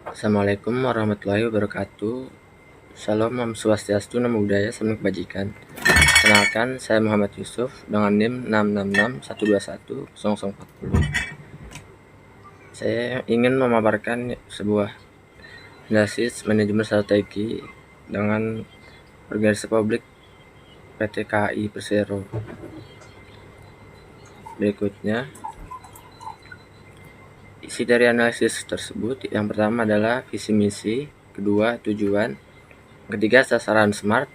Assalamualaikum warahmatullahi wabarakatuh. Salam Om Swastiastu, Namo Buddhaya, Salam Kebajikan. Kenalkan, saya Muhammad Yusuf dengan NIM 666121040. Saya ingin memaparkan sebuah analisis manajemen strategi dengan organisasi publik PT KAI Persero. Berikutnya, isi dari analisis tersebut yang pertama adalah visi misi, kedua tujuan, ketiga sasaran SMART,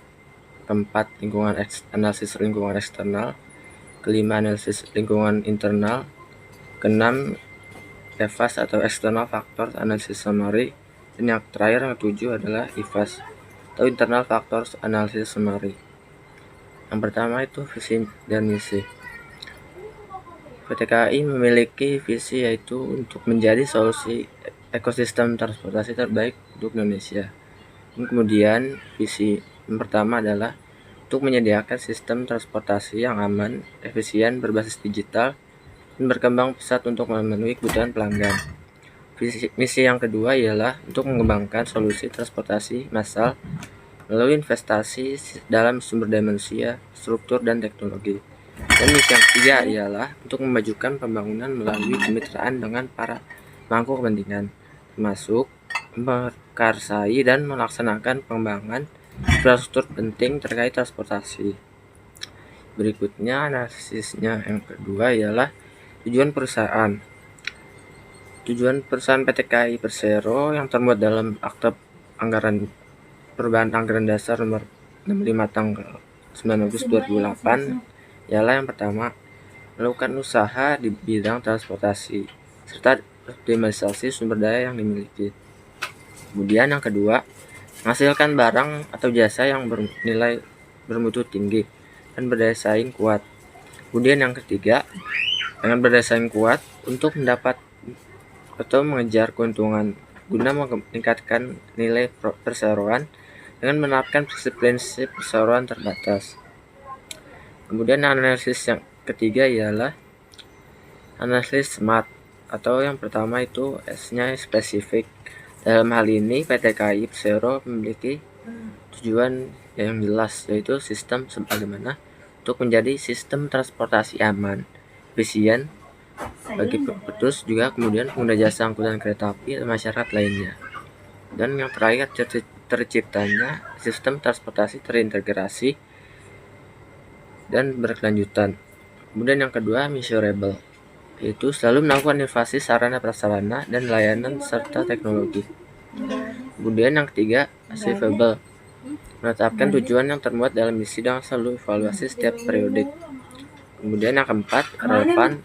keempat analisis lingkungan eksternal, kelima analisis lingkungan internal, keenam EVAS atau external factor analysis summary, dan yang terakhir yang ketujuh adalah IVAS atau internal factors analysis summary. Yang pertama itu visi dan misi. PT KAI memiliki visi yaitu untuk menjadi solusi ekosistem transportasi terbaik untuk Indonesia. Dan kemudian visi yang pertama adalah untuk menyediakan sistem transportasi yang aman, efisien, berbasis digital, dan berkembang pesat untuk memenuhi kebutuhan pelanggan. Misi yang kedua ialah untuk mengembangkan solusi transportasi massal melalui investasi dalam sumber daya manusia, struktur, dan teknologi. Dan misi yang ketiga ialah untuk memajukan pembangunan melalui kemitraan dengan para pemangku kepentingan, termasuk memperkarsai dan melaksanakan pengembangan infrastruktur penting terkait transportasi. Berikutnya analisisnya yang kedua ialah tujuan perusahaan. Tujuan perusahaan PT KAI Persero yang termuat dalam Akta Perubahan Anggaran Dasar nomor 65 tanggal 9 Agustus 2008 ialah yang pertama, melakukan usaha di bidang transportasi serta optimalisasi sumber daya yang dimiliki. Kemudian yang kedua, menghasilkan barang atau jasa yang bernilai bermutu tinggi dan berdaya saing kuat. Kemudian yang ketiga, dengan berdaya saing kuat untuk mendapat atau mengejar keuntungan guna meningkatkan nilai perseroan dengan menerapkan prinsip perseroan terbatas. Kemudian analisis yang ketiga ialah analisis SMART atau yang pertama itu S-nya spesifik. Dalam hal ini PT KAI Persero memiliki tujuan yang jelas yaitu sistem sebagaimana untuk menjadi sistem transportasi aman, efisien bagi pemutus juga kemudian pengguna jasa angkutan kereta api dan masyarakat lainnya. Dan yang terakhir terciptanya sistem transportasi terintegrasi dan berkelanjutan. Kemudian yang kedua, measurable, yaitu selalu melakukan inovasi sarana prasarana dan layanan serta teknologi. Kemudian yang ketiga, achievable, menetapkan tujuan yang termuat dalam misi dengan selalu evaluasi setiap periodik. Kemudian yang keempat, relevan,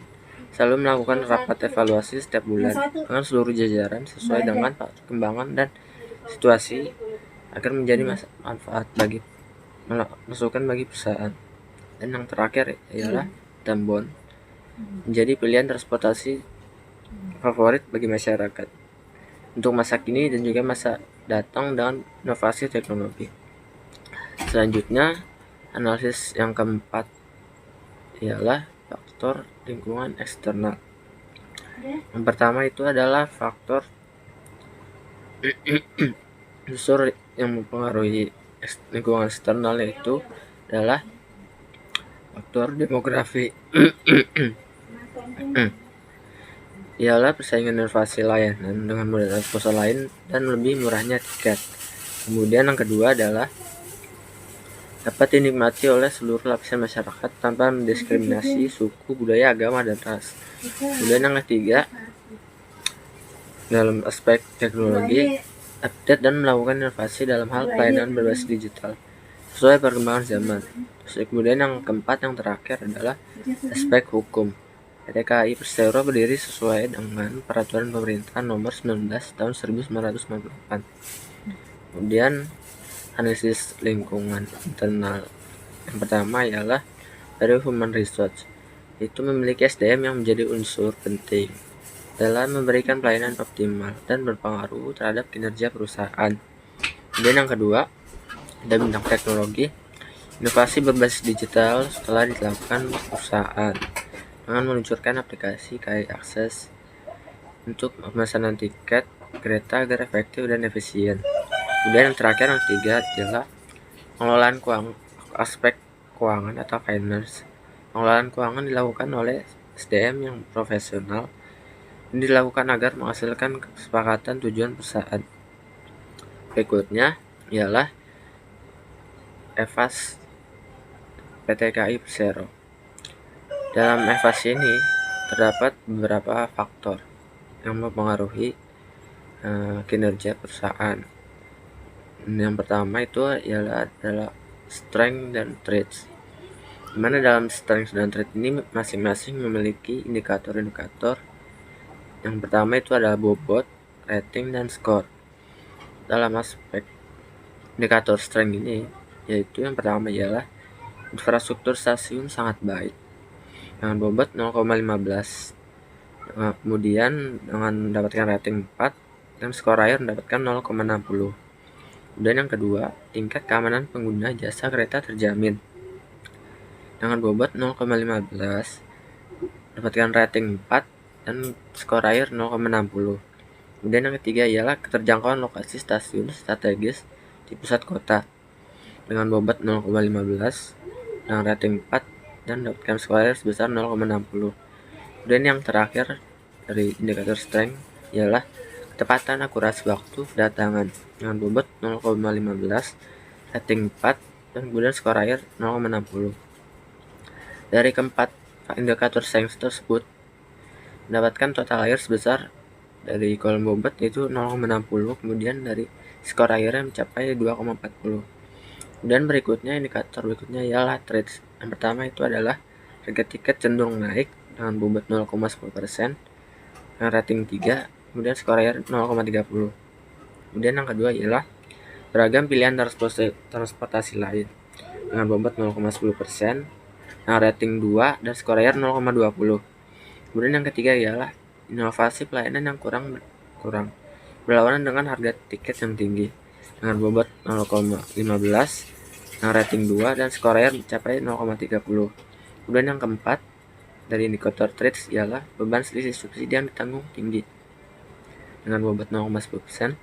selalu melakukan rapat evaluasi setiap bulan dengan seluruh jajaran sesuai dengan perkembangan dan situasi agar menjadi manfaat masukan bagi perusahaan. Dan yang terakhir ialah Tambon, menjadi pilihan transportasi favorit bagi masyarakat untuk masa kini dan juga masa datang dengan inovasi teknologi. Selanjutnya, analisis yang keempat ialah faktor lingkungan eksternal. Yang pertama itu adalah faktor unsur yang mempengaruhi lingkungan eksternal, yaitu adalah faktor demografi. Ialah persaingan inovasi layanan dengan modal proposal lain dan lebih murahnya tiket. Kemudian yang kedua adalah dapat dinikmati oleh seluruh lapisan masyarakat tanpa mendiskriminasi suku, budaya, agama, dan ras. Kemudian yang ketiga, dalam aspek teknologi, update dan melakukan inovasi dalam hal pelayanan berbasis digital sesuai perkembangan zaman. Kemudian yang keempat, yang terakhir adalah aspek hukum. PT KAI Persero berdiri sesuai dengan Peraturan Pemerintah Nomor 19 Tahun 1998. Kemudian analisis lingkungan internal. Yang pertama ialah dari human resource, itu memiliki SDM yang menjadi unsur penting dalam memberikan pelayanan optimal dan berpengaruh terhadap kinerja perusahaan. Kemudian yang kedua, ada bidang teknologi, inovasi berbasis digital setelah dilakukan perusahaan dengan meluncurkan aplikasi KAI Akses untuk pemesanan tiket kereta agar efektif dan efisien. Kemudian yang terakhir, yang ketiga adalah pengelolaan aspek keuangan atau finance. Pengelolaan keuangan dilakukan oleh SDM yang profesional dan dilakukan agar menghasilkan kesepakatan tujuan perusahaan. Berikutnya ialah EVAS PT KAI Persero. Dalam EVAS ini terdapat beberapa faktor yang mempengaruhi kinerja perusahaan. Yang pertama itu adalah strength dan traits. Dimana dalam strength dan trait ini masing-masing memiliki indikator-indikator. Yang pertama itu adalah bobot, rating, dan skor. Dalam aspek indikator strength ini, yaitu yang pertama ialah infrastruktur stasiun sangat baik dengan bobot 0,15. Kemudian dengan mendapatkan rating 4 dan skor air mendapatkan 0,60. Kemudian yang kedua, tingkat keamanan pengguna jasa kereta terjamin dengan bobot 0,15, mendapatkan rating 4 dan skor air 0,60. Kemudian yang ketiga ialah keterjangkauan lokasi stasiun strategis di pusat kota dengan bobot 0,15 dengan rating 4 dan mendapatkan skor air sebesar 0,60. Kemudian yang terakhir dari indikator strength ialah ketepatan akurasi waktu kedatangan dengan bobot 0,15, rating 4, dan kemudian skor air 0,60. Dari keempat indikator strength tersebut mendapatkan total air sebesar dari kolom bobot yaitu 0,60, kemudian dari skor airnya mencapai 2,40. Kemudian indikator berikutnya ialah traits. Yang pertama itu adalah harga tiket cenderung naik dengan bobot 0,10%, dengan rating 3, kemudian skor air 0,30. Kemudian yang kedua ialah beragam pilihan transportasi lain dengan bobot 0,10%, dengan rating 2 dan skor air 0,20. Kemudian yang ketiga ialah inovasi pelayanan yang kurang berlawanan dengan harga tiket yang tinggi dengan bobot 0,15, dengan rating 2 dan skor air mencapai 0,30. Kemudian yang keempat dari indikator traits ialah beban selisih subsidi yang ditanggung tinggi dengan bobot 0,10%,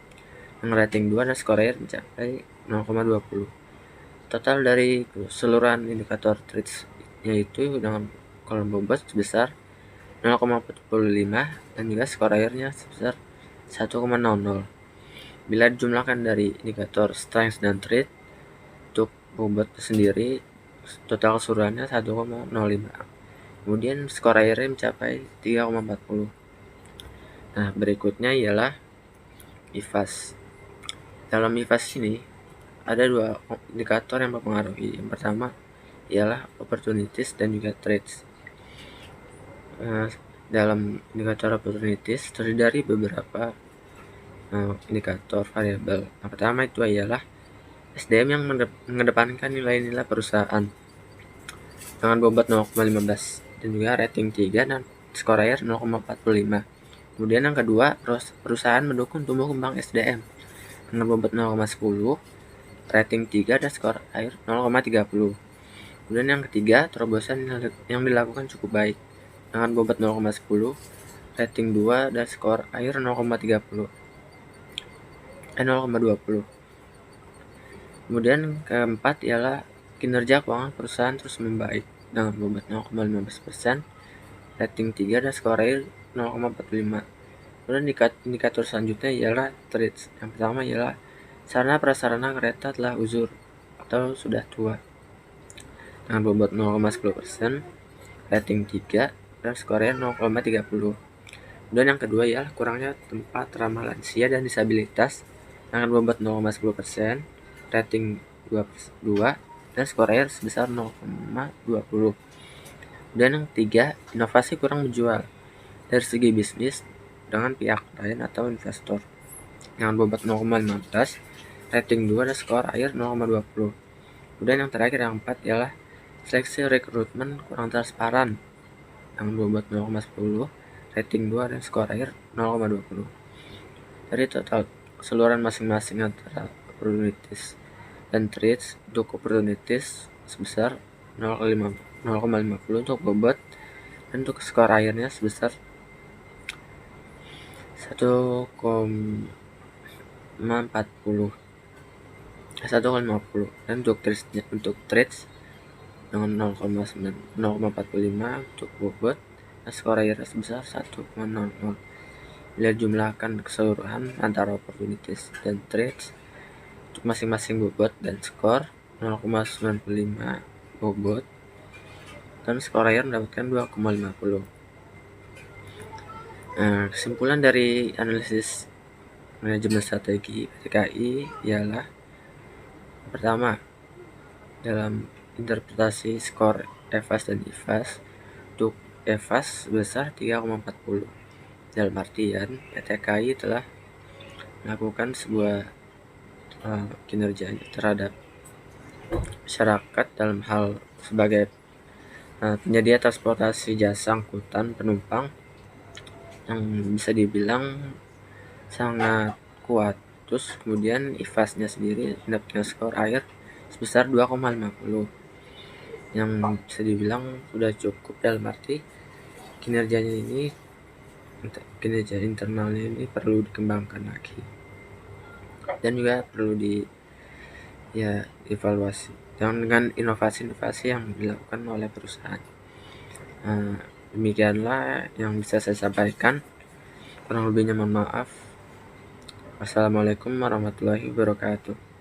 dengan rating 2 dan skor air mencapai 0,20. Total dari keseluruhan indikator traits yaitu dengan kolom bobot sebesar 0,45 dan juga skor airnya sebesar 1,00. Bila dijumlahkan dari indikator strength dan trait untuk bobot sendiri, total keseluruhannya 1,05. Kemudian skor airnya mencapai 3,40. Nah, berikutnya ialah EVAS. Dalam EVAS ini ada dua indikator yang mempengaruhi. Yang pertama ialah opportunities dan juga traits. Dalam indikator opportunities terdiri dari beberapa indikator variabel. Yang pertama itu ialah SDM yang mengedepankan nilai-nilai perusahaan dengan bobot 0,15 dan juga rating 3 dan skor air 0,45. Kemudian yang kedua, perusahaan mendukung tumbuh kembang SDM dengan bobot 0,10, rating 3 dan skor air 0,30. Kemudian yang ketiga, terobosan yang dilakukan cukup baik dengan bobot 0,10, rating 2 dan skor air 0,20. Kemudian keempat ialah kinerja keuangan perusahaan terus membaik dengan bobot 0,15%, rating 3 dan skor air 0,45. Kemudian indikator selanjutnya ialah traits. Yang pertama ialah sarana prasarana kereta telah uzur atau sudah tua dengan bobot 0,10%, rating 3 dan skor air 0,30. Kemudian yang kedua ialah kurangnya tempat ramah lansia dan disabilitas dengan bobot 0,10%, rating 2 dan skor air sebesar 0,20. Dan yang ketiga, inovasi kurang menjual dari segi bisnis dengan pihak lain atau investor dengan bobot 0,15, rating 2 dan skor air 0,20. Kemudian yang terakhir, yang keempat ialah seleksi rekrutmen kurang transparan dengan bobot 0,10, rating 2 dan skor air 0,20. Dari total keseluruhan masing-masing antara opportunities dan traits, untuk opportunities sebesar 0,50 untuk bobot dan untuk skor airnya sebesar 1,40 dan untuk trades dengan 0,45 untuk bobot dan skor akhir sebesar 1,00. Bila jumlahkan keseluruhan antara opportunities dan trades untuk masing-masing bobot dan skor 0,95 bobot dan skor akhir mendapatkan 2,50. Kesimpulan dari analisis manajemen strategi PTKI ialah pertama, dalam interpretasi skor EVAS dan IVAS, untuk EVAS sebesar 3,40. Dalam artian PTKI telah melakukan sebuah kinerja terhadap masyarakat dalam hal sebagai penyedia transportasi jasa angkutan penumpang yang bisa dibilang sangat kuat. Terus kemudian IVAS-nya sendiri mendapatkan skor akhir sebesar 2,50 yang bisa dibilang sudah cukup, dalam arti kinerja internalnya ini perlu dikembangkan lagi dan juga perlu dievaluasi dengan inovasi-inovasi yang dilakukan oleh perusahaan. Demikianlah yang bisa saya sampaikan. Kurang lebihnya mohon maaf. Wassalamualaikum warahmatullahi wabarakatuh.